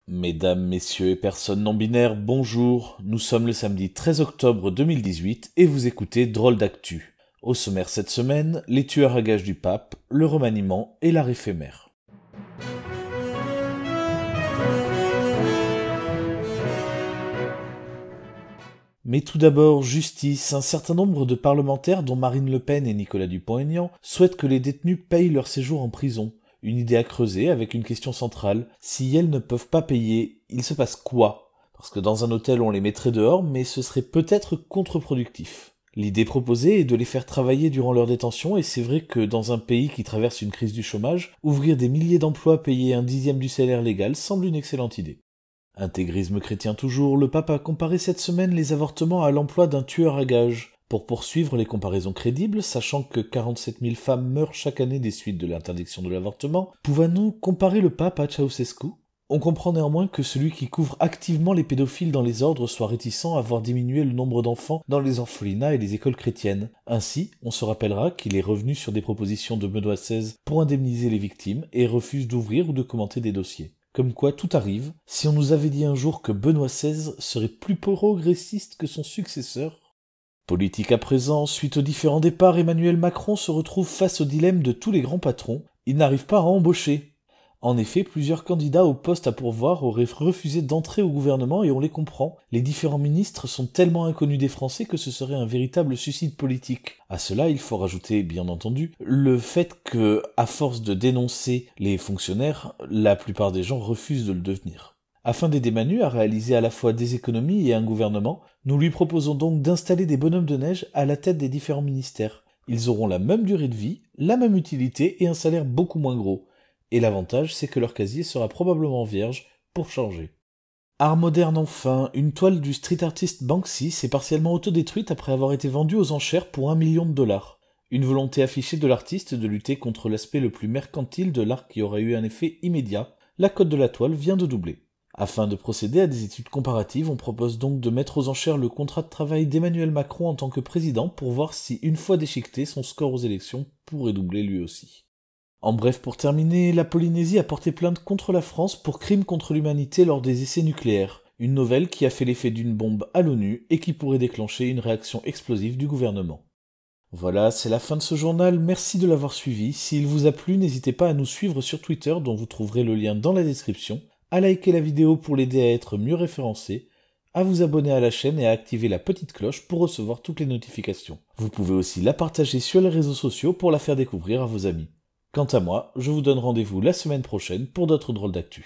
Mesdames, messieurs et personnes non-binaires, bonjour. Nous sommes le samedi 13 octobre 2018 et vous écoutez Drôle d'actu. Au sommaire cette semaine, les tueurs à gages du pape, le remaniement et l'art éphémère. Mais tout d'abord, justice. Un certain nombre de parlementaires, dont Marine Le Pen et Nicolas Dupont-Aignan, souhaitent que les détenus payent leur séjour en prison. Une idée à creuser avec une question centrale. Si elles ne peuvent pas payer, il se passe quoi? Parce que dans un hôtel on les mettrait dehors, mais ce serait peut-être contre-productif. L'idée proposée est de les faire travailler durant leur détention, et c'est vrai que dans un pays qui traverse une crise du chômage, ouvrir des milliers d'emplois payés 1/10 du salaire légal semble une excellente idée. Intégrisme chrétien toujours, le pape a comparé cette semaine les avortements à l'emploi d'un tueur à gages. Pour poursuivre les comparaisons crédibles, sachant que 47 000 femmes meurent chaque année des suites de l'interdiction de l'avortement, pouvons-nous comparer le pape à Ceausescu? On comprend néanmoins que celui qui couvre activement les pédophiles dans les ordres soit réticent à voir diminuer le nombre d'enfants dans les orphelinats et les écoles chrétiennes. Ainsi, on se rappellera qu'il est revenu sur des propositions de Benoît XVI pour indemniser les victimes et refuse d'ouvrir ou de commenter des dossiers. Comme quoi tout arrive, si on nous avait dit un jour que Benoît XVI serait plus progressiste que son successeur. Politique à présent, suite aux différents départs, Emmanuel Macron se retrouve face au dilemme de tous les grands patrons. Il n'arrive pas à embaucher. En effet, plusieurs candidats au poste à pourvoir auraient refusé d'entrer au gouvernement et on les comprend. Les différents ministres sont tellement inconnus des Français que ce serait un véritable suicide politique. À cela, il faut rajouter, bien entendu, le fait que, à force de dénoncer les fonctionnaires, la plupart des gens refusent de le devenir. Afin d'aider Manu à réaliser à la fois des économies et un gouvernement, nous lui proposons donc d'installer des bonhommes de neige à la tête des différents ministères. Ils auront la même durée de vie, la même utilité et un salaire beaucoup moins gros. Et l'avantage, c'est que leur casier sera probablement vierge pour changer. Art moderne enfin, une toile du street artist Banksy s'est partiellement autodétruite après avoir été vendue aux enchères pour $1 million. Une volonté affichée de l'artiste de lutter contre l'aspect le plus mercantile de l'art qui aurait eu un effet immédiat. La cote de la toile vient de doubler. Afin de procéder à des études comparatives, on propose donc de mettre aux enchères le contrat de travail d'Emmanuel Macron en tant que président pour voir si, une fois déchiqueté, son score aux élections pourrait doubler lui aussi. En bref, pour terminer, la Polynésie a porté plainte contre la France pour crime contre l'humanité lors des essais nucléaires, une nouvelle qui a fait l'effet d'une bombe à l'ONU et qui pourrait déclencher une réaction explosive du gouvernement. Voilà, c'est la fin de ce journal, merci de l'avoir suivi. S'il vous a plu, n'hésitez pas à nous suivre sur Twitter dont vous trouverez le lien dans la description, à liker la vidéo pour l'aider à être mieux référencé, à vous abonner à la chaîne et à activer la petite cloche pour recevoir toutes les notifications. Vous pouvez aussi la partager sur les réseaux sociaux pour la faire découvrir à vos amis. Quant à moi, je vous donne rendez-vous la semaine prochaine pour d'autres drôles d'actu.